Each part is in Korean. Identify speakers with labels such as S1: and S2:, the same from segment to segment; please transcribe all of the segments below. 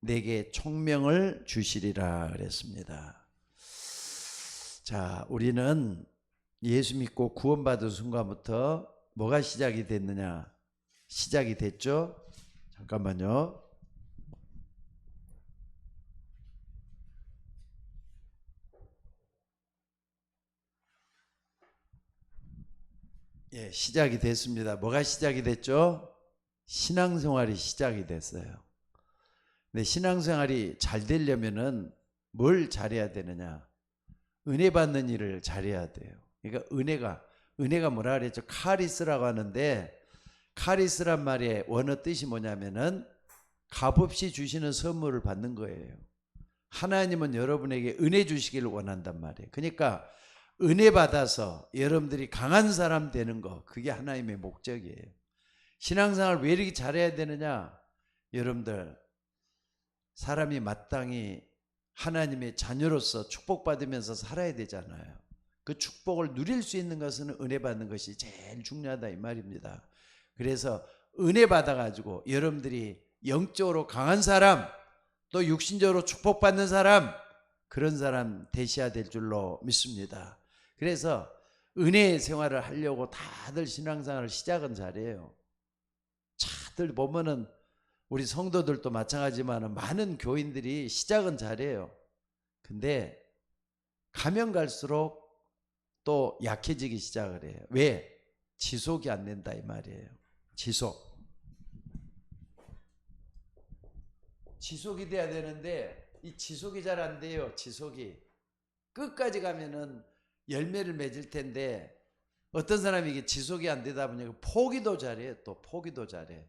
S1: 내게 총명을 주시리라 그랬습니다. 자, 우리는 예수 믿고 구원받은 순간부터 뭐가 시작이 됐느냐? 시작이 됐죠? 잠깐만요. 예, 시작이 됐습니다. 뭐가 시작이 됐죠? 신앙생활이 시작이 됐어요. 근데 신앙생활이 잘 되려면은 뭘 잘해야 되느냐? 은혜 받는 일을 잘해야 돼요. 그러니까 은혜가 뭐라 그랬죠? 카리스라고 하는데, 카리스란 말의 원어 뜻이 뭐냐면은 값없이 주시는 선물을 받는 거예요. 하나님은 여러분에게 은혜 주시기를 원한단 말이에요. 그러니까 은혜 받아서 여러분들이 강한 사람 되는 거, 그게 하나님의 목적이에요. 신앙생활 왜 이렇게 잘해야 되느냐? 여러분들, 사람이 마땅히 하나님의 자녀로서 축복받으면서 살아야 되잖아요. 그 축복을 누릴 수 있는 것은 은혜 받는 것이 제일 중요하다 이 말입니다. 그래서 은혜 받아가지고 여러분들이 영적으로 강한 사람, 또 육신적으로 축복받는 사람, 그런 사람 되셔야 될 줄로 믿습니다. 그래서 은혜의 생활을 하려고 다들 신앙생활을 시작은 잘해요. 다들 보면은 우리 성도들도 마찬가지지만 많은 교인들이 시작은 잘해요. 근데 가면 갈수록 또 약해지기 시작을 해요. 왜? 지속이 안 된다 이 말이에요. 지속이 돼야 되는데 이 지속이 잘 안 돼요. 지속이 끝까지 가면은 열매를 맺을 텐데 어떤 사람이 이게 지속이 안 되다 보니까 포기도 잘해요. 또 포기도 잘해.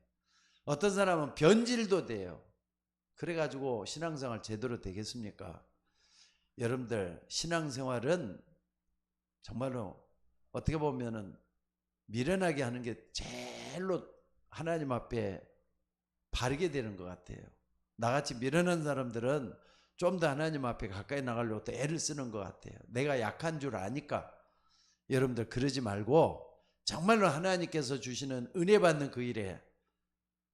S1: 어떤 사람은 변질도 돼요. 그래가지고 신앙생활 제대로 되겠습니까? 여러분들, 신앙생활은 정말로 어떻게 보면은 미련하게 하는 게 제일로 하나님 앞에 바르게 되는 것 같아요. 나같이 미련한 사람들은 좀 더 하나님 앞에 가까이 나가려고 또 애를 쓰는 것 같아요. 내가 약한 줄 아니까. 여러분들 그러지 말고 정말로 하나님께서 주시는 은혜 받는 그 일에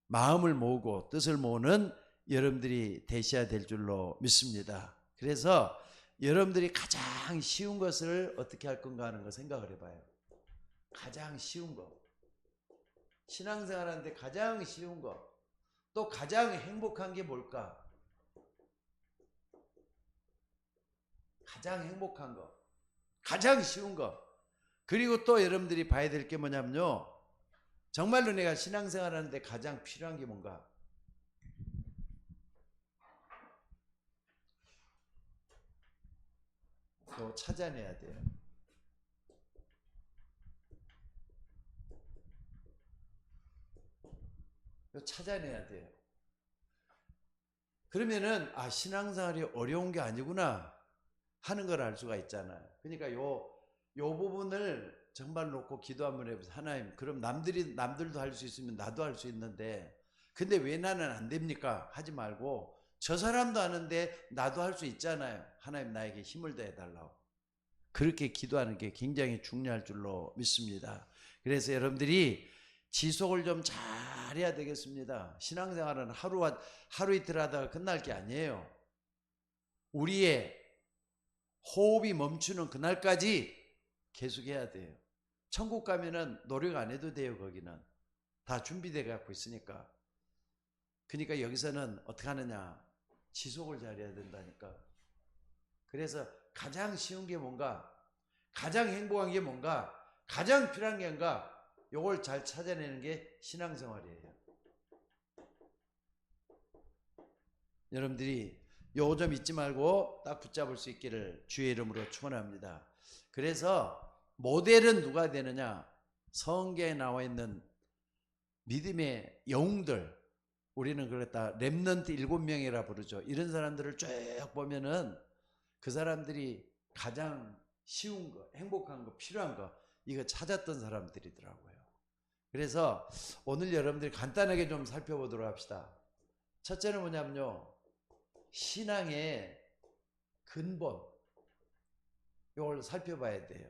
S1: 마음을 모으고 뜻을 모으는 여러분들이 되셔야 될 줄로 믿습니다. 그래서 여러분들이 가장 쉬운 것을 어떻게 할 건가 하는 거 생각을 해봐요. 가장 쉬운 거, 신앙생활 하는데 가장 쉬운 거, 또 가장 행복한 게 뭘까? 가장 행복한 거, 가장 쉬운 거. 그리고 또 여러분들이 봐야 될 게 뭐냐면요, 정말로 내가 신앙생활 하는데 가장 필요한 게 뭔가? 또 찾아내야 돼요. 찾아내야 돼요. 그러면은 신앙생활이 어려운 게 아니구나 하는 걸 알 수가 있잖아요. 그러니까 요 부분을 정말 놓고 기도 한번 해보세요. 하나님, 그럼 남들도 할 수 있으면 나도 할 수 있는데 근데 왜 나는 안 됩니까? 하지 말고 저 사람도 하는데 나도 할 수 있잖아요. 하나님, 나에게 힘을 더해달라고. 그렇게 기도하는 게 굉장히 중요할 줄로 믿습니다. 그래서 여러분들이 지속을 좀 잘해야 되겠습니다. 신앙생활은 하루 이틀 하다가 끝날 게 아니에요. 우리의 호흡이 멈추는 그날까지 계속해야 돼요. 천국 가면은 노력 안 해도 돼요. 거기는 다 준비되어 갖고 있으니까. 그러니까 여기서는 어떻게 하느냐? 지속을 잘해야 된다니까. 그래서 가장 쉬운 게 뭔가, 가장 행복한 게 뭔가, 가장 필요한 게 뭔가, 요걸 잘 찾아내는 게 신앙생활이에요. 여러분들이 요 점 잊지 말고 딱 붙잡을 수 있기를 주의 이름으로 축원합니다. 그래서 모델은 누가 되느냐? 성경에 나와 있는 믿음의 영웅들, 우리는 그랬다 렘넌트 7명이라 부르죠. 이런 사람들을 쭉 보면은 그 사람들이 가장 쉬운 거, 행복한 거, 필요한 거, 이거 찾았던 사람들이더라고요. 그래서 오늘 여러분들이 간단하게 좀 살펴보도록 합시다. 첫째는 뭐냐면요, 신앙의 근본, 이걸 살펴봐야 돼요.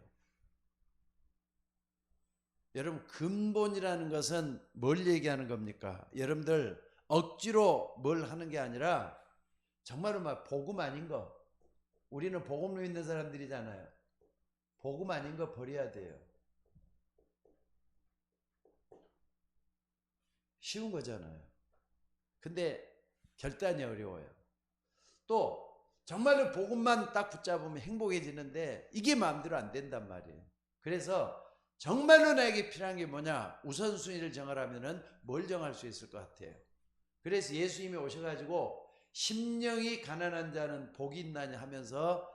S1: 여러분, 근본이라는 것은 뭘 얘기하는 겁니까? 여러분들 억지로 뭘 하는 게 아니라 정말로 막 복음 아닌 거. 우리는 복음로 있는 사람들이잖아요. 복음 아닌 거 버려야 돼요. 쉬운 거잖아요. 근데 결단이 어려워요. 또 정말로 복음만 딱 붙잡으면 행복해지는데 이게 마음대로 안 된단 말이에요. 그래서 정말로 나에게 필요한 게 뭐냐? 우선순위를 정하라면은 뭘 정할 수 있을 것 같아요. 그래서 예수님이 오셔가지고 심령이 가난한 자는 복이 있나니 하면서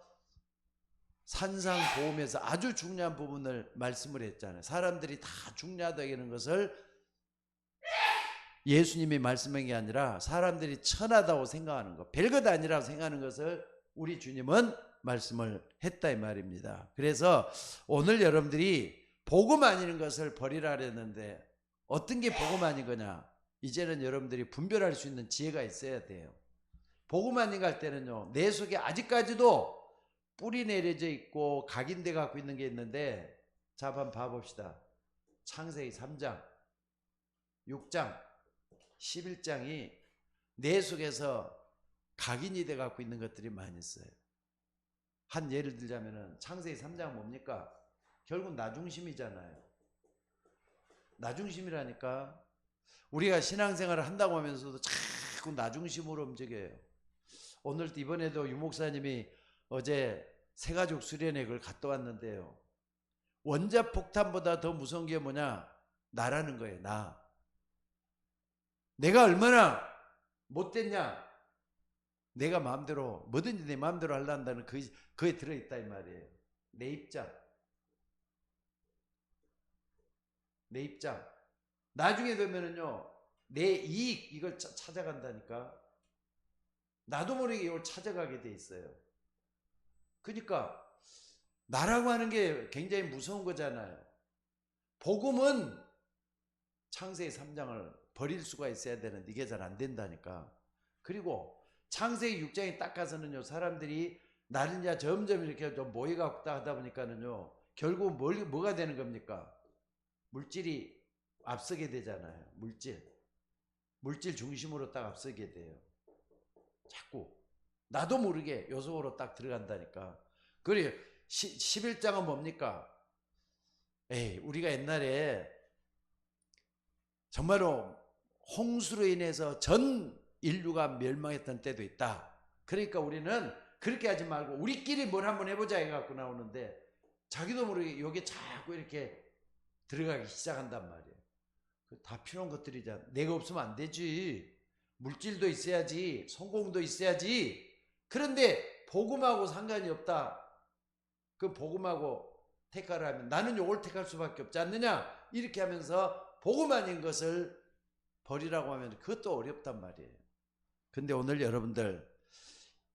S1: 산상보험에서 아주 중요한 부분을 말씀을 했잖아요. 사람들이 다 중요하다는 것을 예수님이 말씀한 게 아니라 사람들이 천하다고 생각하는 것, 별것 아니라고 생각하는 것을 우리 주님은 말씀을 했다 이 말입니다. 그래서 오늘 여러분들이 복음 아닌 것을 버리라 그랬는데 어떤 게 복음 아닌 거냐? 이제는 여러분들이 분별할 수 있는 지혜가 있어야 돼요. 복음 아닌 거 할 때는요, 내 속에 아직까지도 뿌리 내려져 있고 각인돼 갖고 있는 게 있는데, 자 한번 봐봅시다. 창세기 3장, 6장, 11장이 내 속에서 각인이 돼 갖고 있는 것들이 많이 있어요. 한 예를 들자면은 창세기 3장 뭡니까? 결국 나중심이잖아요. 나중심이라니까. 우리가 신앙생활을 한다고 하면서도 자꾸 나중심으로 움직여요. 오늘 이번에도 유목사님이 어제 새가족 수련회 그걸 갔다 왔는데요. 원자폭탄보다 더 무서운 게 뭐냐? 나라는 거예요. 나. 내가 얼마나 못됐냐? 내가 마음대로 뭐든지 내 마음대로 하려한다는 그에 들어있다 이 말이에요. 내 입장. 내 입장. 나중에 되면은요, 내 이익 이걸 찾아간다니까. 나도 모르게 이걸 찾아가게 돼 있어요. 그러니까 나라고 하는 게 굉장히 무서운 거잖아요. 복음은 창세기 3장을 버릴 수가 있어야 되는데 이게 잘 안 된다니까. 그리고 창세기 6장에 딱 가서는요, 사람들이 나는 이제 점점 이렇게 좀 모여갖고 하다 보니까는요, 결국 뭐가 되는 겁니까? 물질이 앞서게 되잖아요. 물질 중심으로 딱 앞서게 돼요. 자꾸 나도 모르게 요 속으로 딱 들어간다니까. 그래 11장은 뭡니까? 우리가 옛날에 정말로 홍수로 인해서 전 인류가 멸망했던 때도 있다. 그러니까 우리는 그렇게 하지 말고 우리끼리 뭘 한번 해보자 해갖고 나오는데, 자기도 모르게 여기 자꾸 이렇게 들어가기 시작한단 말이에요. 다 필요한 것들이잖아. 내가 없으면 안 되지. 물질도 있어야지. 성공도 있어야지. 그런데 복음하고 상관이 없다. 그 복음하고 택하라 하면 나는 요걸 택할 수밖에 없지 않느냐? 이렇게 하면서 복음 아닌 것을 버리라고 하면 그것도 어렵단 말이에요. 근데 오늘 여러분들,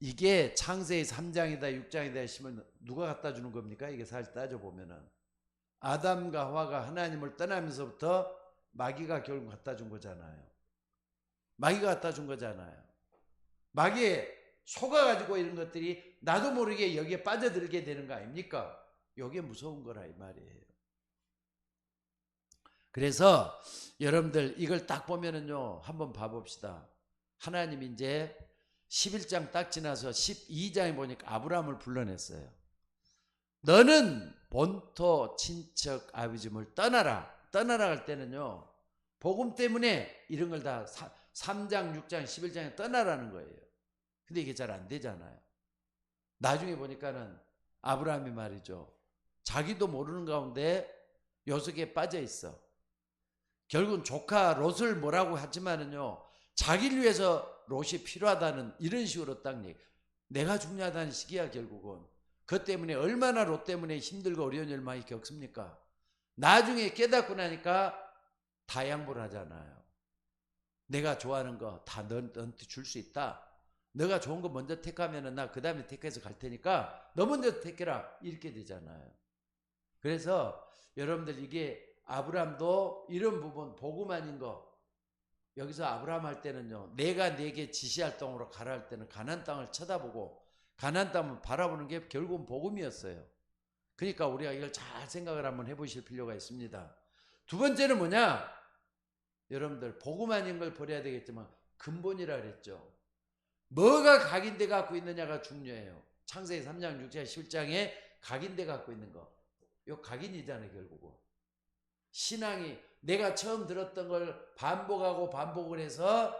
S1: 이게 창세기 3장이다 6장이다 했으면 누가 갖다 주는 겁니까? 이게 사실 따져보면은 아담과 하와가 하나님을 떠나면서부터 마귀가 결국 갖다 준 거잖아요. 마귀가 갖다 준 거잖아요. 마귀에 속아가지고 이런 것들이 나도 모르게 여기에 빠져들게 되는 거 아닙니까? 이게 무서운 거라 이 말이에요. 그래서 여러분들 이걸 딱 보면은요, 한번 봐봅시다. 하나님이 이제 11장 딱 지나서 12장에 보니까 아브라함을 불러냈어요. 너는 본토 친척 아비집을 떠나라. 떠나라 할 때는요, 복음 때문에 이런 걸 다 3장 6장 11장에 떠나라는 거예요. 근데 이게 잘 안 되잖아요. 나중에 보니까는 아브라함이 말이죠, 자기도 모르는 가운데 요속에 빠져 있어. 결국은 조카 롯을 뭐라고 하지만은요, 자기를 위해서 롯이 필요하다는 이런 식으로 딱 내가 중요하다는 식이야. 결국은 그것 때문에 얼마나 롯 때문에 힘들고 어려운 일 많이 겪습니까? 나중에 깨닫고 나니까 다 양보를 하잖아요. 내가 좋아하는 거 다 너한테 줄 수 있다. 너가 좋은 거 먼저 택하면은 나 그 다음에 택해서 갈 테니까 너 먼저 택해라. 이렇게 되잖아요. 그래서 여러분들, 이게 아브라함도 이런 부분 복음 아닌 거, 여기서 아브라함 할 때는요, 내가 네게 지시할 땅으로 가라 할 때는 가나안 땅을 쳐다보고 가나안 땅을 바라보는 게 결국은 복음이었어요. 그러니까 우리가 이걸 잘 생각을 한번 해보실 필요가 있습니다. 두 번째는 뭐냐? 여러분들, 복음 아닌 걸 버려야 되겠지만 근본이라 그랬죠. 뭐가 각인돼 갖고 있느냐가 중요해요. 창세기 3장, 6장, 11장에 각인돼 갖고 있는 거. 요 각인이잖아요, 결국은. 신앙이 내가 처음 들었던 걸 반복하고 반복을 해서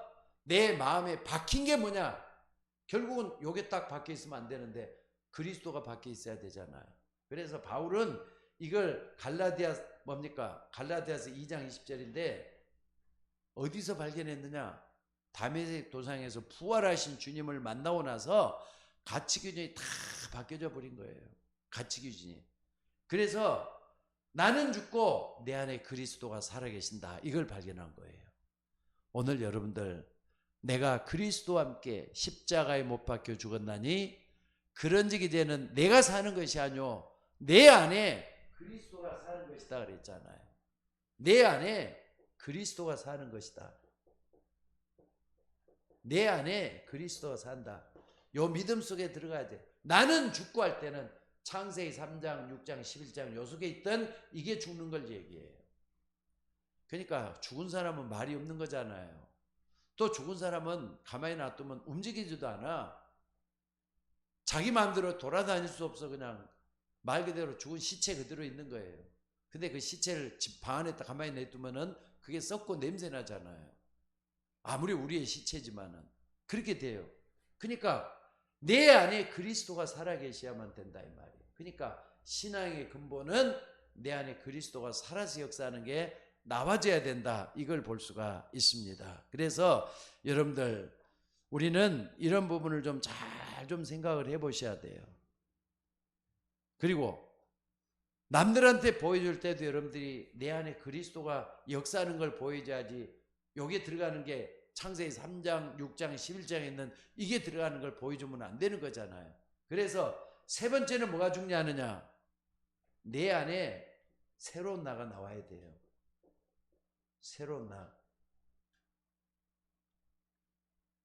S1: 내 마음에 박힌 게 뭐냐? 결국은 요게 딱 박혀 있으면 안 되는데 그리스도가 박혀 있어야 되잖아요. 그래서 바울은 이걸 갈라디아서 2장 20절인데 어디서 발견했느냐? 다메섹 도상에서 부활하신 주님을 만나고 나서 가치 기준이 다 바뀌어져 버린 거예요. 가치 기준이. 그래서 나는 죽고 내 안에 그리스도가 살아계신다. 이걸 발견한 거예요. 오늘 여러분들 내가 그리스도와 함께 십자가에 못 박혀 죽었나니 그런즉 이제는 내가 사는 것이 아니오 내 안에 그리스도가 사는 것이다 그랬잖아요. 내 안에 그리스도가 사는 것이다. 내 안에 그리스도가 산다. 요 믿음 속에 들어가야 돼. 나는 죽고 할 때는 창세기 3장, 6장, 11장 요 속에 있던 이게 죽는 걸 얘기해요. 그러니까 죽은 사람은 말이 없는 거잖아요. 또 죽은 사람은 가만히 놔두면 움직이지도 않아. 자기 마음대로 돌아다닐 수 없어. 그냥 말 그대로 죽은 시체 그대로 있는 거예요. 근데 그 시체를 집 방 안에 가만히 내두면은 그게 썩고 냄새 나잖아요. 아무리 우리의 시체지만은 그렇게 돼요. 그러니까 내 안에 그리스도가 살아계셔야만 된다 이 말이에요. 그러니까 신앙의 근본은 내 안에 그리스도가 살아서 역사하는 게 나와져야 된다. 이걸 볼 수가 있습니다. 그래서 여러분들 우리는 이런 부분을 좀 잘 좀 생각을 해보셔야 돼요. 그리고 남들한테 보여줄 때도 여러분들이 내 안에 그리스도가 역사하는 걸 보여줘야지. 여기에 들어가는 게 창세기 3장, 6장, 11장에 있는 이게 들어가는 걸 보여주면 안 되는 거잖아요. 그래서 세 번째는 뭐가 중요하느냐? 내 안에 새로운 나가 나와야 돼요. 새로운 나.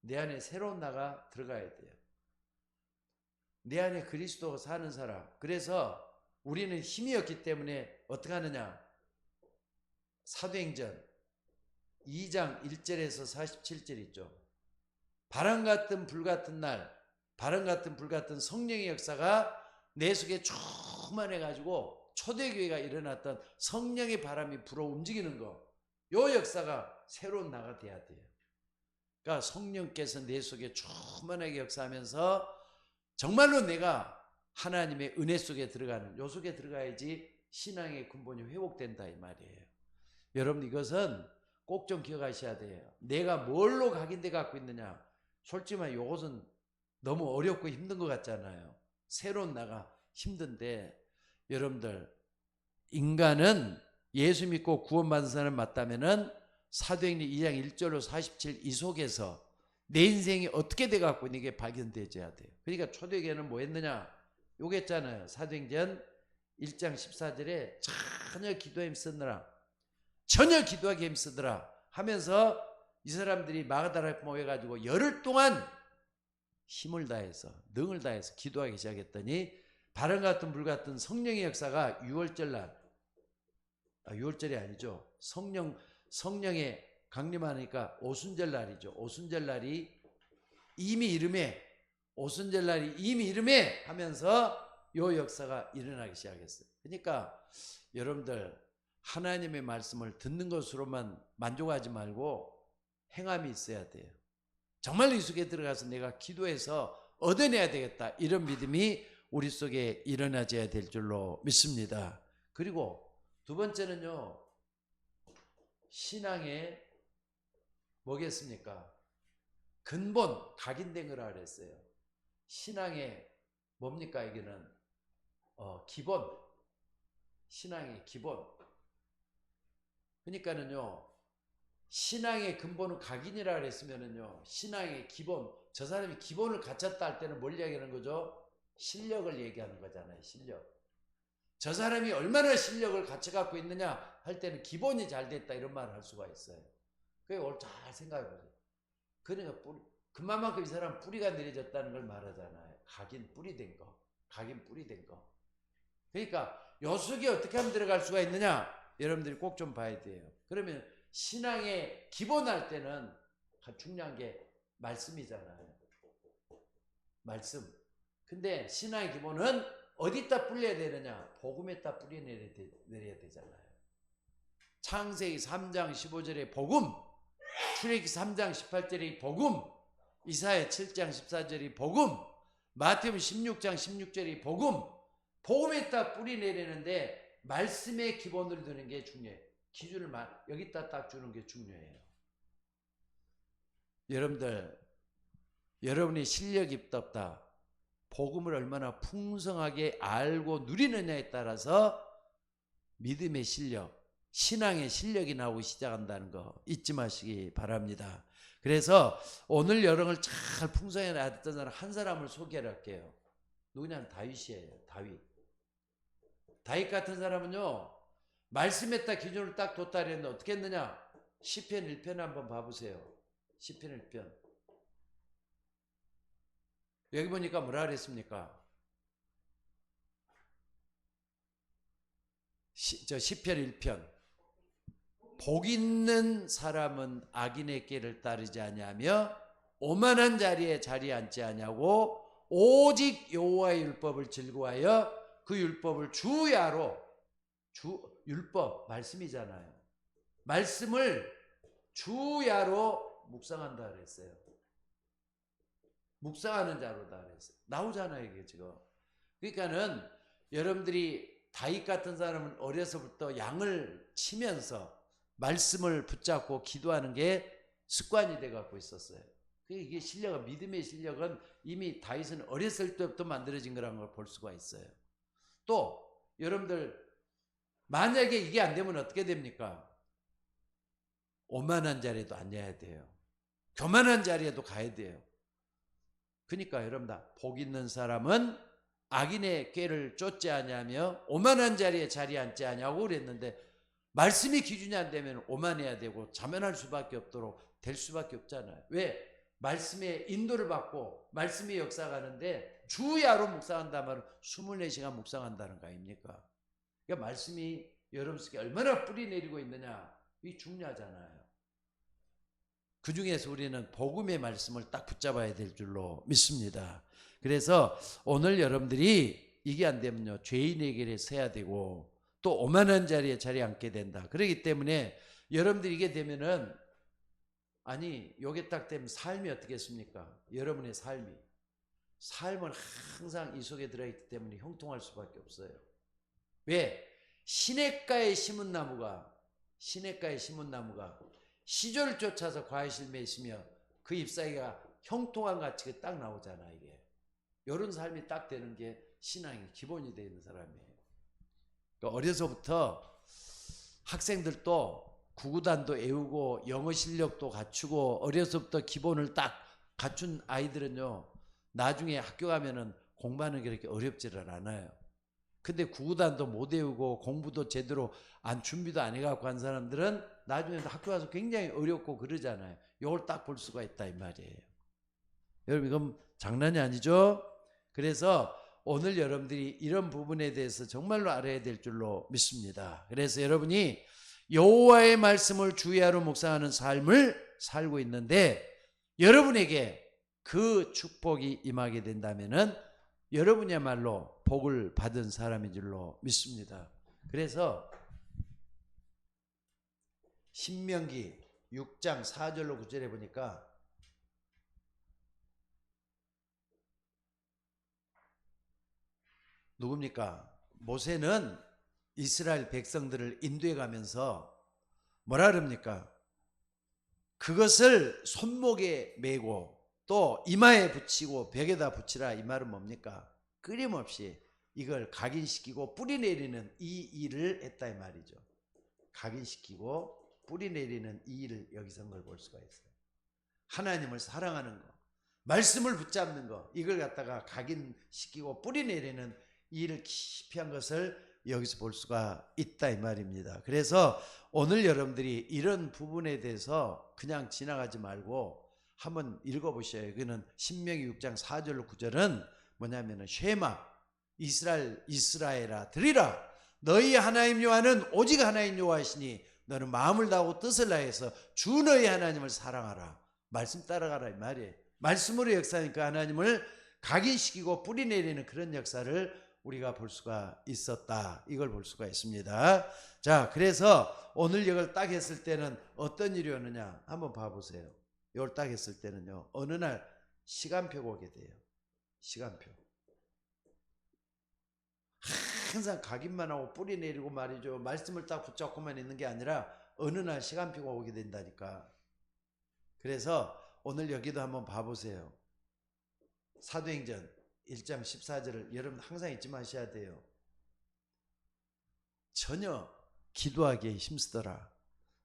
S1: 내 안에 새로운 나가 들어가야 돼요. 내 안에 그리스도가 사는 사람. 그래서 우리는 힘이 없기 때문에 어떻게 하느냐? 사도행전 2장 1절에서 47절 있죠. 바람 같은 불 같은 날, 바람 같은 불 같은 성령의 역사가 내 속에 충만해가지고 초대교회가 일어났던 성령의 바람이 불어 움직이는 거. 요 역사가 새로운 나가 돼야 돼요. 그러니까 성령께서 내 속에 충만하게 역사하면서 정말로 내가 하나님의 은혜 속에 들어가는, 요 속에 들어가야지 신앙의 근본이 회복된다 이 말이에요. 여러분 이것은 꼭 좀 기억하셔야 돼요. 내가 뭘로 각인돼 갖고 있느냐. 솔직히 말해 이것은 너무 어렵고 힘든 것 같잖아요. 새로운 나가 힘든데 여러분들 인간은 예수 믿고 구원받은 사람 맞다면은 사도행전 2장 1절로 47 이 속에서 내 인생이 어떻게 돼 갖고 있는 게 발견되어야 돼요. 그러니까 초대교회는 뭐 했느냐. 요거 했잖아요. 사도행전 1장 14절에 전혀 기도에 힘쓰느라 전혀 기도하기 힘쓰더라 하면서 이 사람들이 마가다라에 모여가지고 열흘 동안 힘을 다해서 능을 다해서 기도하기 시작했더니 바람 같은 불 같은 성령의 역사가 6월절 날 6월절이 아니죠. 성령의 강림하니까 오순절 날이죠. 오순절 날이 이미 이름에 오순절 날이 이미 이름에 하면서 요 역사가 일어나기 시작했어요. 그러니까 여러분들 하나님의 말씀을 듣는 것으로만 만족하지 말고 행함이 있어야 돼요. 정말로 이 속에 들어가서 내가 기도해서 얻어내야 되겠다. 이런 믿음이 우리 속에 일어나져야 될 줄로 믿습니다. 그리고 두 번째는요. 신앙의 뭐겠습니까? 근본, 각인된 거라 그랬어요. 신앙의 뭡니까? 이게는 기본. 신앙의 기본. 그러니까는요. 신앙의 근본은 각인이라 그랬으면은요. 신앙의 기본. 저 사람이 기본을 갖췄다 할 때는 뭘 얘기하는 거죠? 실력을 얘기하는 거잖아요. 실력. 저 사람이 얼마나 실력을 갖춰 갖고 있느냐 할 때는 기본이 잘 됐다 이런 말을 할 수가 있어요. 그게 오늘 잘 생각해 보세요. 그러니까 그만큼 이 사람 뿌리가 내려졌다는 걸 말하잖아요. 각인 뿌리 된 거. 각인 뿌리 된 거. 그러니까 요 속에 어떻게 하면 들어갈 수가 있느냐 여러분들이 꼭 좀 봐야 돼요. 그러면 신앙의 기본할 때는 중요한 게 말씀이잖아요. 말씀. 근데 신앙의 기본은 어디다 뿌려야 되느냐? 복음에다 뿌려내려야 되잖아요. 창세기 3장 15절의 복음, 출애굽기 3장 18절의 복음, 이사야 7장 14절의 복음, 마태복음 16장 16절의 복음, 복음에다 뿌려내리는데 말씀의 기본으로 두는 게 중요해요. 기준을 여기다 딱 주는 게 중요해요. 여러분들, 여러분이 실력이 있다 없다, 복음을 얼마나 풍성하게 알고 누리느냐에 따라서 믿음의 실력, 신앙의 실력이 나오기 시작한다는 거 잊지 마시기 바랍니다. 그래서 오늘 여러분을 잘 풍성하게 알았던 사람 한 사람을 소개를 할게요. 누구냐면 다윗이에요. 다윗 같은 사람은요, 말씀에다 기준을 딱 뒀다 그랬는데 어떻게 했느냐? 시편 1편 한번 봐보세요. 시편 1편. 여기 보니까 뭐라 그랬습니까? 시편 1편. 복 있는 사람은 악인의 길을 따르지 아니하며 오만한 자리에 자리 앉지 아니하고 오직 여호와의 율법을 즐거워하여 그 율법을 주야로, 율법 말씀이잖아요. 말씀을 주야로 묵상한다 그랬어요. 묵상하는 자로다 그랬어요. 나오잖아요, 이게 지금. 그러니까는 여러분들이 다윗 같은 사람은 어려서부터 양을 치면서 말씀을 붙잡고 기도하는 게 습관이 돼 갖고 있었어요. 이게 실력은, 믿음의 실력은 이미 다윗은 어렸을 때부터 만들어진 거라는 걸 볼 수가 있어요. 또 여러분들, 만약에 이게 안 되면 어떻게 됩니까? 오만한 자리에도 앉아야 돼요. 교만한 자리에도 가야 돼요. 그러니까 여러분, 다 복 있는 사람은 악인의 꾀를 쫓지 아니하며 오만한 자리에 자리 앉지 아니하고 그랬는데, 말씀이 기준이 안 되면 오만해야 되고 자만할 수밖에 없도록 될 수밖에 없잖아요. 왜? 말씀의 인도를 받고 말씀의 역사가 가는데 주야로 묵상한다 말은 24시간 묵상한다는 거 아닙니까? 그러니까 말씀이 여러분 속에 얼마나 뿌리 내리고 있느냐, 이게 중요하잖아요. 그 중에서 우리는 복음의 말씀을 딱 붙잡아야 될 줄로 믿습니다. 그래서 오늘 여러분들이 이게 안 되면요, 죄인의 길에 서야 되고 또 오만한 자리에 자리 앉게 된다. 그렇기 때문에 여러분들이 이게 되면은, 아니 요게 딱 되면 삶이 어떻겠습니까? 여러분의 삶은 항상 이 속에 들어있기 때문에 형통할 수밖에 없어요. 왜? 시냇가에 심은 나무가 시절을 쫓아서 과실을 맺으며 그 잎사귀가 형통한 가치가 딱 나오잖아. 이게 이런 삶이 딱 되는 게 신앙의 기본이 되어 있는 사람이에요. 그러니까 어려서부터 학생들도 구구단도 외우고 영어 실력도 갖추고 어려서부터 기본을 딱 갖춘 아이들은요, 나중에 학교 가면은 공부하는 게 그렇게 어렵지를 않아요. 근데 구구단도 못 외우고 공부도 제대로 준비도 안 해갖고 한 사람들은 나중에 학교 가서 굉장히 어렵고 그러잖아요. 이걸 딱 볼 수가 있다 이 말이에요. 여러분, 이건 장난이 아니죠? 그래서 오늘 여러분들이 이런 부분에 대해서 정말로 알아야 될 줄로 믿습니다. 그래서 여러분이 여호와의 말씀을 주야로 묵상하는 삶을 살고 있는데, 여러분에게 그 축복이 임하게 된다면은 여러분이야말로 복을 받은 사람인 줄로 믿습니다. 그래서 신명기 6장 4절로 9절에 보니까 누굽니까? 모세는 이스라엘 백성들을 인도해 가면서 뭐라 그럽니까? 그것을 손목에 메고 또 이마에 붙이고 벽에다 붙이라. 이 말은 뭡니까? 끊임없이 이걸 각인시키고 뿌리 내리는 이 일을 했다 이 말이죠. 각인시키고 뿌리 내리는 이 일을 여기서 한 걸 볼 수가 있어요. 하나님을 사랑하는 거, 말씀을 붙잡는 거, 이걸 갖다가 각인시키고 뿌리 내리는 이 일을 깊이 한 것을 여기서 볼 수가 있다 이 말입니다. 그래서 오늘 여러분들이 이런 부분에 대해서 그냥 지나가지 말고 한번 읽어보셔요. 그는 신명기 6장 4절로 9절은 뭐냐면은 쉐마 이스라엘아 들으라, 너희 하나님 여호와는 오직 하나님 여호와이시니 너는 마음을 다하고 뜻을 다해서 주 너희 하나님을 사랑하라. 말씀 따라가라 이 말이에요. 말씀으로 역사하니까 하나님을 각인시키고 뿌리내리는 그런 역사를 우리가 볼 수가 있었다. 이걸 볼 수가 있습니다. 자, 그래서 오늘 이걸 딱 했을 때는 어떤 일이 오느냐 한번 봐보세요. 이걸 딱 했을 때는요, 어느 날 시간표가 오게 돼요. 시간표. 항상 각인만 하고 뿌리 내리고 말이죠. 말씀을 딱 붙잡고만 있는 게 아니라 어느 날 시간표가 오게 된다니까. 그래서 오늘 여기도 한번 봐보세요. 사도행전 1장 14절을 여러분 항상 잊지 마셔야 돼요. 전혀 기도하기에 힘쓰더라.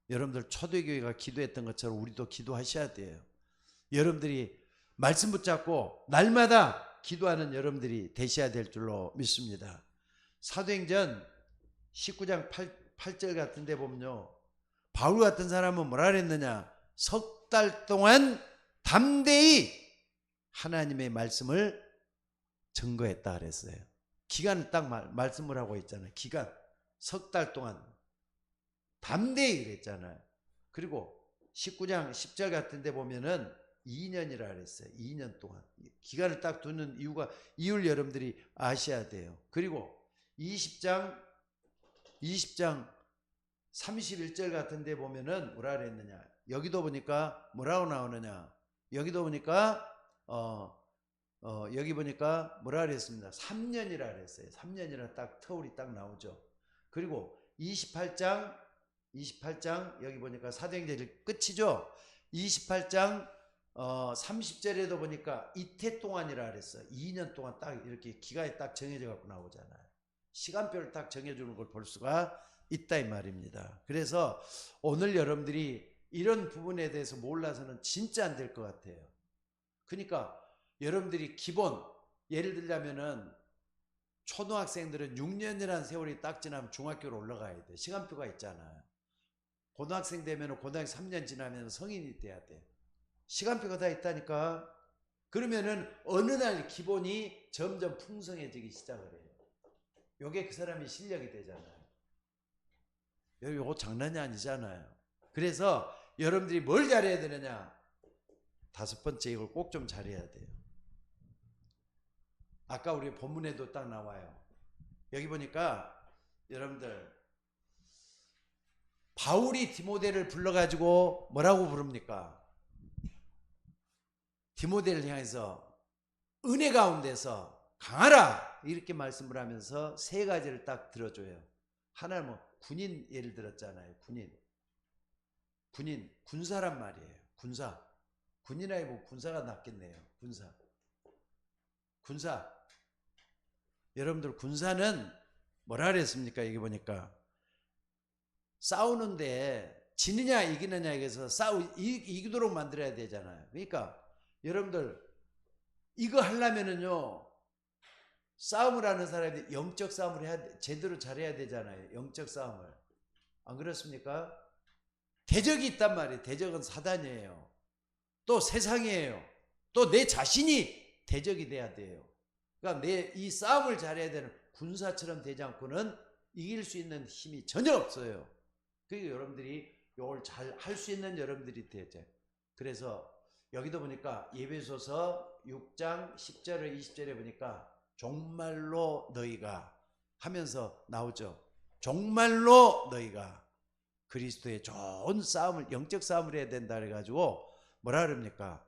S1: 여러분들 초대교회가 기도했던 것처럼 우리도 기도하셔야 돼요. 여러분들이 말씀 붙잡고 날마다 기도하는 여러분들이 되셔야 될 줄로 믿습니다. 사도행전 19장 8절 같은 데 보면요, 바울 같은 사람은 뭐라 그랬느냐, 석 달 동안 담대히 하나님의 말씀을 증거했다 그랬어요. 기간을 딱 말씀을 하고 있잖아요. 기간 석 달 동안 담대히 그랬잖아요. 그리고 19장 10절 같은 데 보면은 2년이라 그랬어요. 2년 동안 기간을 딱 두는 이유를 여러분들이 아셔야 돼요. 그리고 20장 31절 같은 데 보면은 뭐라 그랬느냐, 여기도 보니까 뭐라고 나오느냐, 여기도 보니까 여기 보니까 뭐라 그랬습니다. 3년이라 그랬어요. 3년이라 딱 터울이 딱 나오죠. 그리고 28장 여기 보니까 사도행전 끝이죠. 28장 30절에도 보니까 이태 동안이라 그랬어요. 2년 동안 딱 이렇게 기간이 딱 정해져 갖고 나오잖아요. 시간표를 딱 정해주는 걸 볼 수가 있다 이 말입니다. 그래서 오늘 여러분들이 이런 부분에 대해서 몰라서는 진짜 안 될 것 같아요. 그러니까 여러분들이 기본, 예를 들자면은 초등학생들은 6년이라는 세월이 딱 지나면 중학교로 올라가야 돼. 시간표가 있잖아요. 고등학생 되면 고등학교 3년 지나면 성인이 돼야 돼. 시간표가 다 있다니까. 그러면은 어느 날 기본이 점점 풍성해지기 시작을 해요. 요게 그 사람이 실력이 되잖아요. 요거 장난이 아니잖아요. 그래서 여러분들이 뭘 잘해야 되느냐, 5번째 이걸 꼭 좀 잘해야 돼요. 아까 우리 본문에도 딱 나와요. 여기 보니까 여러분들 바울이 디모데를 불러가지고 뭐라고 부릅니까? 디모데를 향해서 은혜 가운데서 강하라 이렇게 말씀을 하면서 세 가지를 딱 들어줘요. 하나는 뭐 군인 예를 들었잖아요. 군사란 말이에요. 군인아이 뭐 군사가 낫겠네요. 군사. 여러분들 군사는 뭐라 그랬습니까? 여기 보니까 싸우는데 지느냐 이기느냐 해서 이기도록 만들어야 되잖아요. 그러니까 여러분들 이거 하려면은요, 싸움을 하는 사람이 영적 싸움을 해야 제대로 잘해야 되잖아요. 영적 싸움을. 안 그렇습니까? 대적이 있단 말이에요. 대적은 사단이에요. 또 세상이에요. 또 내 자신이 대적이 돼야 돼요. 그러니까 내 이 싸움을 잘해야 되는 군사처럼 되지 않고는 이길 수 있는 힘이 전혀 없어요. 그러니까 여러분들이 이걸 잘 할 수 있는 여러분들이 되죠. 그래서 여기도 보니까 예배소서 6장 10절에 20절에 보니까 정말로 너희가 하면서 나오죠. 정말로 너희가 그리스도의 좋은 싸움을, 영적 싸움을 해야 된다 그래가지고 뭐라 그럽니까?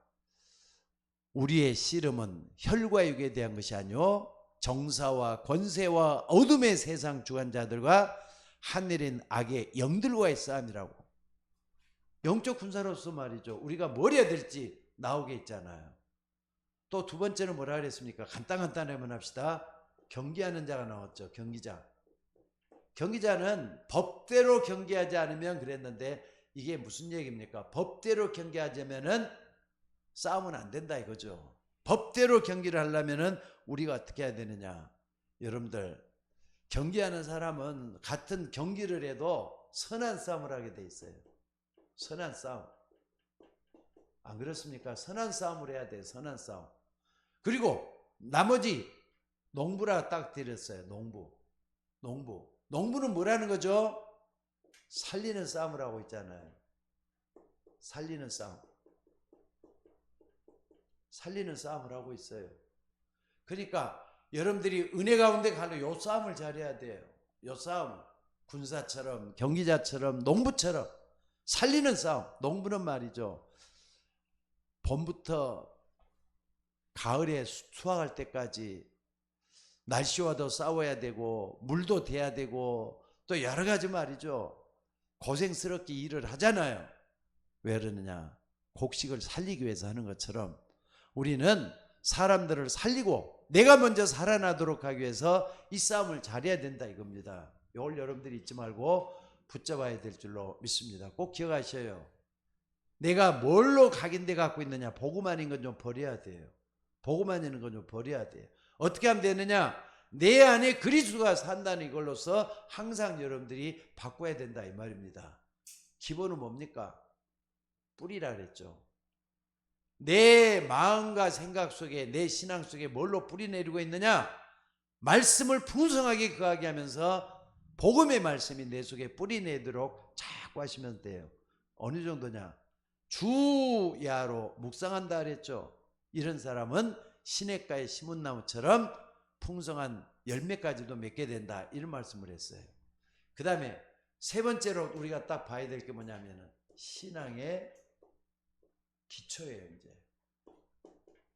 S1: 우리의 씨름은 혈과 육에 대한 것이 아니요 정사와 권세와 어둠의 세상 주관자들과 하늘인 악의 영들과의 싸움이라고. 영적 군사로서 말이죠. 우리가 뭘 해야 될지 나오게 있잖아요. 또 두 번째는 뭐라 그랬습니까? 간단하게만 합시다. 경기하는 자가 나왔죠. 경기자는 법대로 경기하지 않으면 그랬는데 이게 무슨 얘기입니까? 법대로 경기하자면은 싸움은 안 된다 이거죠. 법대로 경기를 하려면은 우리가 어떻게 해야 되느냐? 여러분들 경기하는 사람은 같은 경기를 해도 선한 싸움을 하게 돼 있어요. 선한 싸움. 안 그렇습니까? 선한 싸움을 해야 돼요. 선한 싸움. 그리고 나머지 농부라 딱 드렸어요. 농부는 뭐라는 거죠? 살리는 싸움을 하고 있잖아요. 살리는 싸움. 살리는 싸움을 하고 있어요. 그러니까 여러분들이 은혜 가운데 가는 요 싸움을 잘해야 돼요. 요 싸움. 군사처럼, 경기자처럼, 농부처럼 살리는 싸움. 농부는 말이죠. 봄부터 가을에 수확할 때까지 날씨와도 싸워야 되고 물도 대야 되고 또 여러 가지 말이죠. 고생스럽게 일을 하잖아요. 왜 그러느냐? 곡식을 살리기 위해서 하는 것처럼 우리는 사람들을 살리고 내가 먼저 살아나도록 하기 위해서 이 싸움을 잘해야 된다 이겁니다. 이걸 여러분들이 잊지 말고 붙잡아야 될 줄로 믿습니다. 꼭 기억하셔요. 내가 뭘로 각인돼 갖고 있느냐? 복음 아닌 건 좀 버려야 돼요. 복음 아닌 건 좀 버려야 돼요. 어떻게 하면 되느냐? 내 안에 그리스도가 산다는 이걸로서 항상 여러분들이 바꿔야 된다 이 말입니다. 기본은 뭡니까? 뿌리라 그랬죠. 내 마음과 생각 속에 내 신앙 속에 뭘로 뿌리 내리고 있느냐? 말씀을 풍성하게 거하게 하면서 복음의 말씀이 내 속에 뿌리 내도록 자꾸 하시면 돼요. 어느 정도냐? 주야로 묵상한다 그랬죠. 이런 사람은 시냇가의 심은 나무처럼 풍성한 열매까지도 맺게 된다 이런 말씀을 했어요. 그 다음에 세 번째로 우리가 딱 봐야 될 게 뭐냐면은 신앙의 기초예요. 이제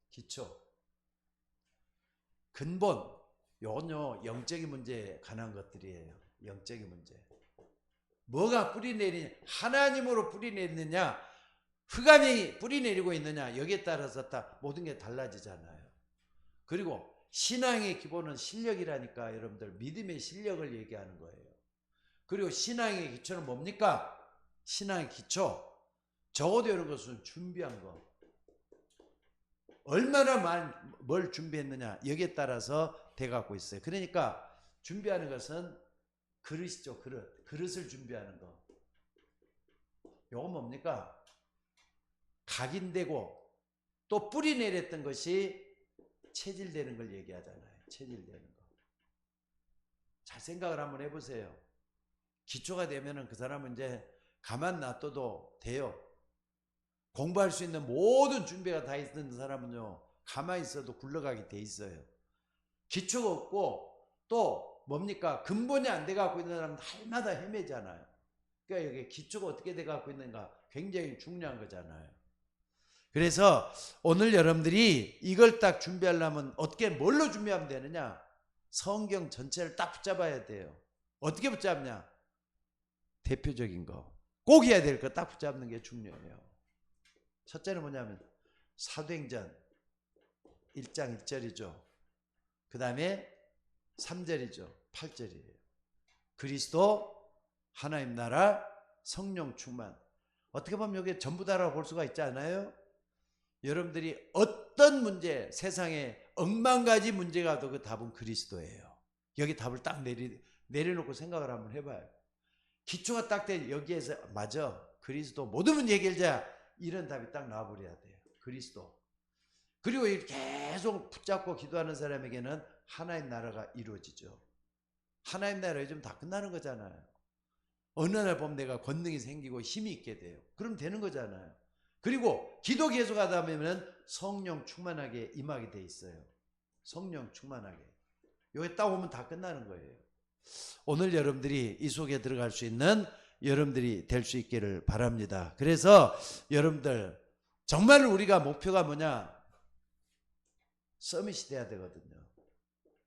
S1: 기초 근본 요건요 영적인 문제에 관한 것들이에요. 영적인 문제. 뭐가 뿌리 내리냐? 하나님으로 뿌리 내리느냐? 흑암이 뿌리 내리고 있느냐? 여기에 따라서 다 모든 게 달라지잖아요. 그리고 신앙의 기본은 실력이라니까 여러분들 믿음의 실력을 얘기하는 거예요. 그리고 신앙의 기초는 뭡니까? 신앙의 기초 적어도 이런 것은 준비한 거. 얼마나 뭘 준비했느냐 여기에 따라서 돼갖고 있어요. 그러니까 준비하는 것은 그릇이죠. 그릇을 준비하는 거. 요건 뭡니까? 각인되고 또 뿌리 내렸던 것이 체질되는 걸 얘기하잖아요. 체질되는 거. 잘 생각을 한번 해보세요. 기초가 되면은 그 사람은 이제 가만 놔둬도 돼요. 공부할 수 있는 모든 준비가 다 있는 사람은요, 가만히 있어도 굴러가게 돼 있어요. 기초가 없고 또 뭡니까? 근본이 안 돼 갖고 있는 사람은 날마다 헤매잖아요. 그러니까 여기 기초가 어떻게 돼 갖고 있는가 굉장히 중요한 거잖아요. 그래서 오늘 여러분들이 이걸 딱 준비하려면 어떻게 뭘로 준비하면 되느냐? 성경 전체를 딱 붙잡아야 돼요. 어떻게 붙잡냐? 대표적인 거. 꼭 해야 될 거 딱 붙잡는 게 중요해요. 첫째는 뭐냐면 사도행전 1장 1절이죠. 그 다음에 3절이죠. 8절이에요. 그리스도, 하나님 나라, 성령 충만. 어떻게 보면 여기 전부 다라고 볼 수가 있지 않아요? 여러분들이 어떤 문제, 세상에 억만 가지 문제가 와도 그 답은 그리스도예요. 여기 답을 딱 내려놓고 생각을 한번 해봐요. 기초가 딱 돼 여기에서 맞아. 그리스도 모든 문제 해결자. 이런 답이 딱 나와버려야 돼요. 그리스도. 그리고 계속 붙잡고 기도하는 사람에게는 하나님 나라가 이루어지죠. 하나님 나라 요즘 다 끝나는 거잖아요. 어느 날 보면 내가 권능이 생기고 힘이 있게 돼요. 그럼 되는 거잖아요. 그리고 기도 계속하다 보면 성령 충만하게 임하게 돼 있어요. 성령 충만하게. 여기 딱 오면 다 끝나는 거예요. 오늘 여러분들이 이 속에 들어갈 수 있는 여러분들이 될 수 있기를 바랍니다. 그래서 여러분들 정말 우리가 목표가 뭐냐? 서밋이 돼야 되거든요.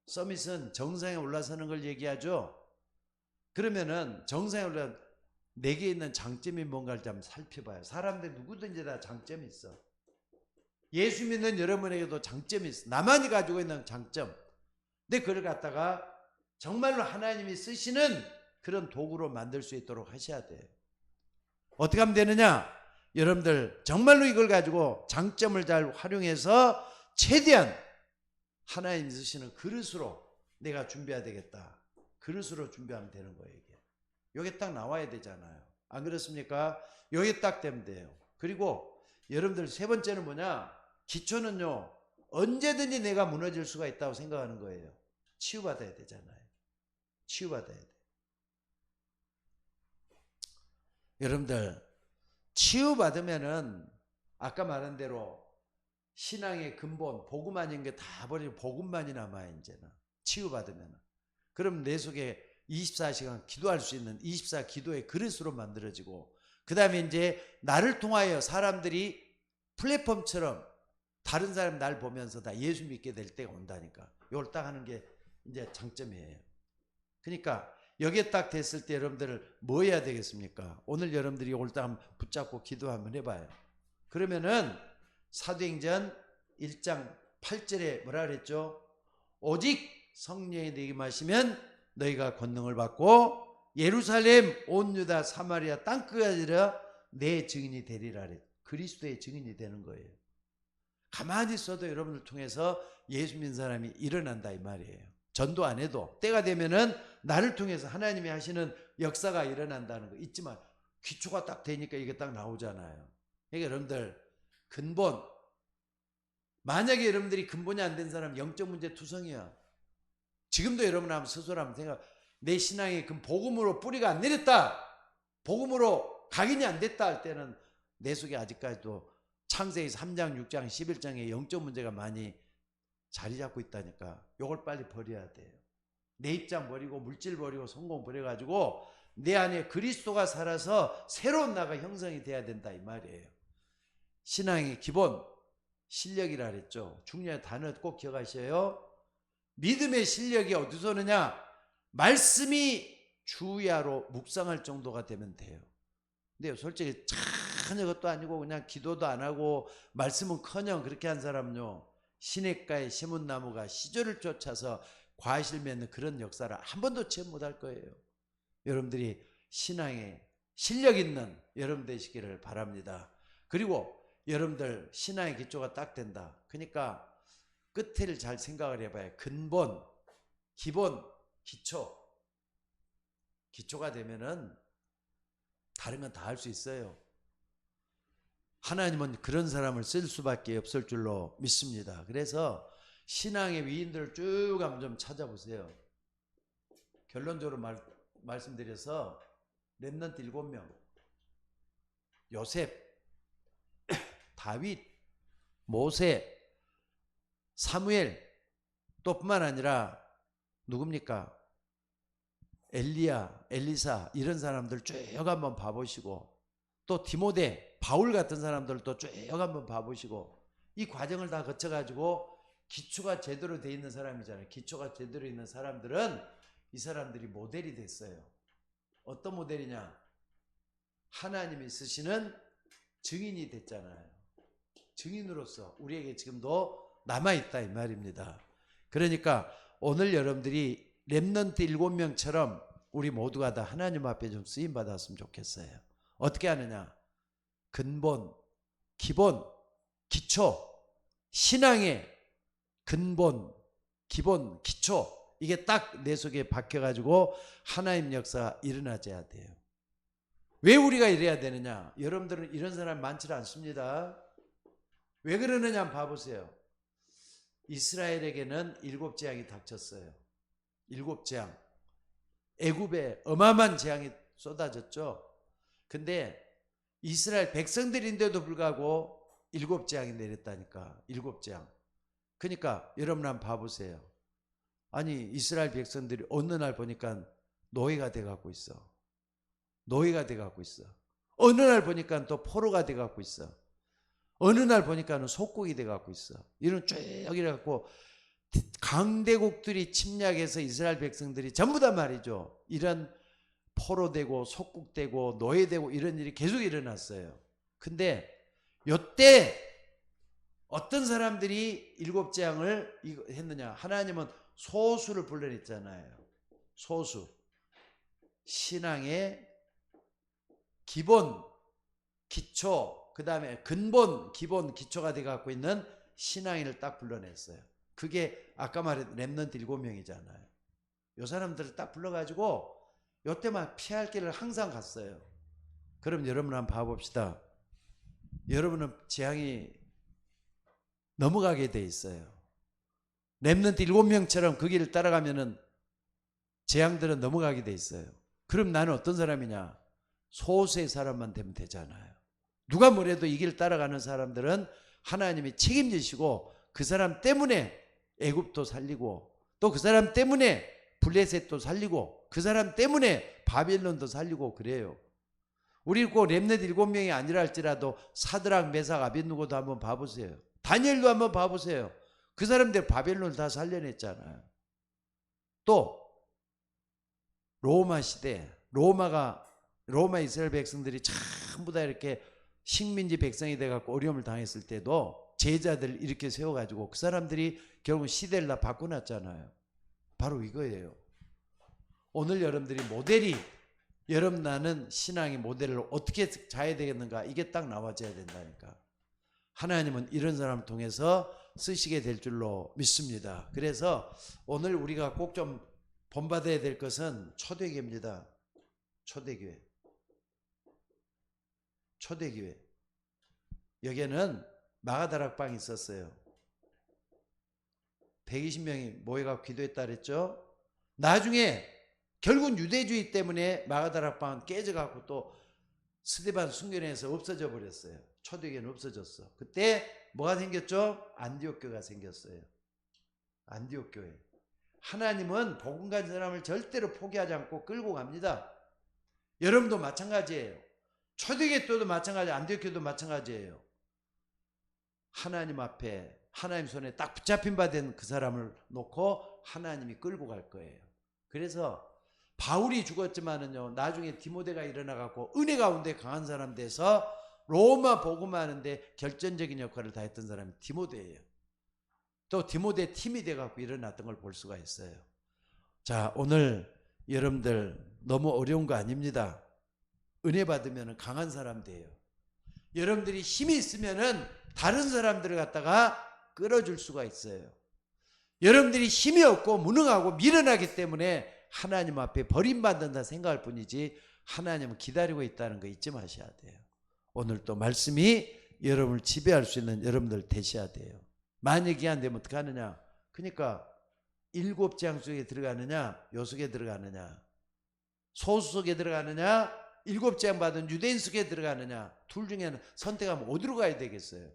S1: 서밋은 정상에 올라서는 걸 얘기하죠. 그러면은 정상에 올라 내게 있는 장점이 뭔가를 좀 살펴봐요. 사람들 누구든지 다 장점이 있어. 예수 믿는 여러분에게도 장점이 있어. 나만이 가지고 있는 장점. 근데 그걸 갖다가 정말로 하나님이 쓰시는 그런 도구로 만들 수 있도록 하셔야 돼요. 어떻게 하면 되느냐? 여러분들 정말로 이걸 가지고 장점을 잘 활용해서 최대한 하나님이 쓰시는 그릇으로 내가 준비해야 되겠다. 그릇으로 준비하면 되는 거예요. 이게 딱 나와야 되잖아요. 안 그렇습니까? 여기 딱 되면 돼요. 그리고 여러분들 세 번째는 뭐냐? 기초는요, 언제든지 내가 무너질 수가 있다고 생각하는 거예요. 치유받아야 되잖아요. 치유받아야 돼. 여러분들 치유받으면은 아까 말한 대로 신앙의 근본, 복음 아닌 게 다 버리고 복음만이 남아요. 이제는 치유받으면. 그럼 내 속에 24시간 기도할 수 있는 24 기도의 그릇으로 만들어지고, 그 다음에 이제 나를 통하여 사람들이 플랫폼처럼 다른 사람 날 보면서 다 예수 믿게 될 때가 온다니까. 이걸 딱 하는 게 이제 장점이에요. 그러니까 여기에 딱 됐을 때 여러분들 뭐 해야 되겠습니까? 오늘 여러분들이 이걸 딱 붙잡고 기도 한번 해봐요. 그러면은 사도행전 1장 8절에 뭐라 그랬죠? 오직 성령이 내게 마시면 너희가 권능을 받고 예루살렘 온 유다 사마리아 땅끝까지 내 증인이 되리라 그랬. 그리스도의 증인이 되는 거예요. 가만히 있어도 여러분을 통해서 예수 믿는 사람이 일어난다 이 말이에요. 전도 안 해도 때가 되면은 나를 통해서 하나님이 하시는 역사가 일어난다는 거 잊지 마. 기초가 딱 되니까 이게 딱 나오잖아요. 그러니까 여러분들 근본, 만약에 여러분들이 근본이 안 된 사람 영적 문제 투성이야. 지금도 여러분 한번 스스로 한번 생각, 내 신앙이 그 복음으로 뿌리가 안 내렸다, 복음으로 각인이 안 됐다 할 때는 내 속에 아직까지도 창세기 3장 6장 11장에 영적 문제가 많이 자리 잡고 있다니까. 요걸 빨리 버려야 돼요. 내 입장 버리고 물질 버리고 성공 버려가지고 내 안에 그리스도가 살아서 새로운 나가 형성이 돼야 된다 이 말이에요. 신앙의 기본 실력이라 그랬죠. 중요한 단어 꼭 기억하셔요. 믿음의 실력이 어디서 오느냐? 말씀이 주야로 묵상할 정도가 되면 돼요. 근데 솔직히 전혀 그것도 아니고 그냥 기도도 안 하고 말씀은커녕 그렇게 한 사람은요, 시냇가에 심은 나무가 시절을 쫓아서 과실 맺는 그런 역사를 한 번도 체험 못할 거예요. 여러분들이 신앙에 실력 있는 여러분 되시기를 바랍니다. 그리고 여러분들 신앙의 기초가 딱 된다. 그러니까 끝을 잘 생각을 해봐요. 근본, 기본, 기초. 기초가 되면은 다른 건 다 할 수 있어요. 하나님은 그런 사람을 쓸 수밖에 없을 줄로 믿습니다. 그래서 신앙의 위인들을 쭉 한번 좀 찾아보세요. 결론적으로 말씀드려서 렘넌트 7명, 요셉, 다윗, 모세, 사무엘, 또 뿐만 아니라 누굽니까? 엘리야, 엘리사, 이런 사람들 쭉 한번 봐보시고, 또 디모데, 바울 같은 사람들도 쭉 한번 봐보시고, 이 과정을 다 거쳐가지고 기초가 제대로 돼 있는 사람이잖아요. 기초가 제대로 있는 사람들은 이 사람들이 모델이 됐어요. 어떤 모델이냐? 하나님이 쓰시는 증인이 됐잖아요. 증인으로서 우리에게 지금도 남아있다 이 말입니다. 그러니까 오늘 여러분들이 렘넌트 7명처럼 우리 모두가 다 하나님 앞에 좀 쓰임받았으면 좋겠어요. 어떻게 하느냐? 근본, 기본, 기초, 신앙의 근본, 기본, 기초, 이게 딱 내 속에 박혀가지고 하나님 역사가 일어나줘야 돼요. 왜 우리가 이래야 되느냐? 여러분들은 이런 사람 많지 않습니다. 왜 그러느냐 한번 봐보세요. 이스라엘에게는 7재앙이 닥쳤어요. 7재앙. 애굽에 어마어마한 재앙이 쏟아졌죠. 근데 이스라엘 백성들인데도 불구하고 7재앙이 내렸다니까. 7재앙. 그러니까 여러분 한번 봐보세요. 아니 이스라엘 백성들이 어느 날 보니까 노예가 돼갖고 있어. 노예가 돼갖고 있어. 어느 날 보니까 또 포로가 돼갖고 있어. 어느 날 보니까는 속국이 돼갖고 있어. 이런 쭉 이래갖고 강대국들이 침략해서 이스라엘 백성들이 전부 다 말이죠. 이런 포로되고 속국되고 노예되고 이런 일이 계속 일어났어요. 근데 요때 어떤 사람들이 7재앙을 했느냐? 하나님은 소수를 불러냈잖아요. 소수. 신앙의 기본, 기초, 그 다음에 근본, 기본, 기초가 돼갖고 있는 신앙인을 딱 불러냈어요. 그게 아까 말했던 렘넌트 7명이잖아요. 요 사람들을 딱 불러가지고 요때만 피할 길을 항상 갔어요. 그럼 여러분 한번 봐봅시다. 여러분은 재앙이 넘어가게 돼 있어요. 렘넌트 7명처럼 그 길을 따라가면은 재앙들은 넘어가게 돼 있어요. 그럼 나는 어떤 사람이냐? 소수의 사람만 되면 되잖아요. 누가 뭐래도 이 길 따라가는 사람들은 하나님이 책임지시고 그 사람 때문에 애굽도 살리고 또 그 사람 때문에 블레셋도 살리고 그 사람 때문에 바벨론도 살리고 그래요. 우리 꼭 렘넌트 7명이 아니라 할지라도 사드락, 메삭, 아벳느고도 한번 봐보세요. 다니엘도 한번 봐보세요. 그 사람들 바벨론을 다 살려냈잖아요. 또 로마 시대, 로마 이스라엘 백성들이 전부 다 이렇게 식민지 백성이 돼갖고 어려움을 당했을 때도 제자들 이렇게 세워가지고 그 사람들이 결국 시대를 다 바꿔놨잖아요. 바로 이거예요. 오늘 여러분들이 모델이, 여러분 나는 신앙의 모델을 어떻게 자야 되겠는가, 이게 딱 나와져야 된다니까. 하나님은 이런 사람을 통해서 쓰시게 될 줄로 믿습니다. 그래서 오늘 우리가 꼭 좀 본받아야 될 것은 초대교회입니다. 초대교회. 초대교회. 여기에는 마가다락방이 있었어요. 120명이 모여가 기도했다 그랬죠. 나중에 결국은 유대주의 때문에 마가다락방은 깨져갖고 또 스데반 순교에서 없어져 버렸어요. 초대교회는 없어졌어. 그때 뭐가 생겼죠? 안디옥 교회가 생겼어요. 안디옥 교회. 하나님은 복음 가진 사람을 절대로 포기하지 않고 끌고 갑니다. 여러분도 마찬가지예요. 초대교회 때도 마찬가지, 안디옥 교회도 마찬가지예요. 하나님 앞에, 하나님 손에 딱 붙잡힌 바 된 그 사람을 놓고 하나님이 끌고 갈 거예요. 그래서 바울이 죽었지만은요, 나중에 디모데가 일어나갖고 은혜 가운데 강한 사람 돼서 로마 복음하는데 결정적인 역할을 다했던 사람이 디모데예요. 또 디모데 팀이 돼갖고 일어났던 걸 볼 수가 있어요. 자, 오늘 여러분들 너무 어려운 거 아닙니다. 은혜 받으면 강한 사람 돼요. 여러분들이 힘이 있으면은 다른 사람들을 갖다가 끌어줄 수가 있어요. 여러분들이 힘이 없고 무능하고 미련하기 때문에 하나님 앞에 버림받는다 생각할 뿐이지 하나님은 기다리고 있다는 거 잊지 마셔야 돼요. 오늘 또 말씀이 여러분을 지배할 수 있는 여러분들 되셔야 돼요. 만약에 안 되면 어떻게 하느냐? 그러니까 7재앙 속에 들어가느냐, 요 속에 들어가느냐, 소수 속에 들어가느냐, 7재앙 받은 유대인 속에 들어가느냐, 둘 중에는 선택하면 어디로 가야 되겠어요?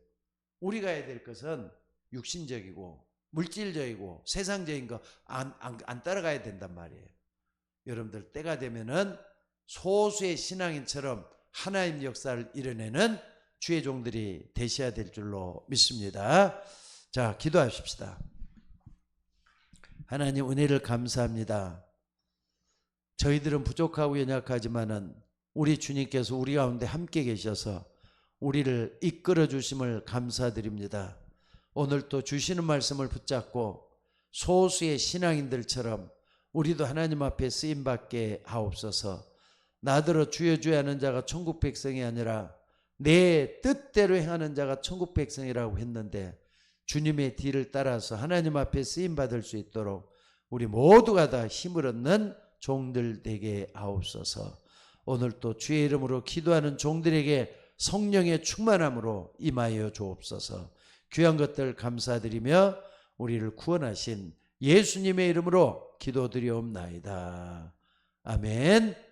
S1: 우리 가야 될 것은 육신적이고 물질적이고 세상적인 거 안 따라가야 된단 말이에요. 여러분들 때가 되면은 소수의 신앙인처럼 하나님 역사를 이뤄내는 주의 종들이 되셔야 될 줄로 믿습니다. 자, 기도하십시다. 하나님 은혜를 감사합니다. 저희들은 부족하고 연약하지만은 우리 주님께서 우리 가운데 함께 계셔서 우리를 이끌어 주심을 감사드립니다. 오늘 또 주시는 말씀을 붙잡고 소수의 신앙인들처럼 우리도 하나님 앞에 쓰임받게 하옵소서. 나더러 주여 주여 하는 자가 천국 백성이 아니라 내 뜻대로 행하는 자가 천국 백성이라고 했는데 주님의 뒤를 따라서 하나님 앞에 쓰임받을 수 있도록 우리 모두가 다 힘을 얻는 종들 되게 하옵소서. 오늘 또 주의 이름으로 기도하는 종들에게 성령의 충만함으로 임하여 주옵소서. 귀한 것들 감사드리며 우리를 구원하신 예수님의 이름으로 기도드리옵나이다. 아멘.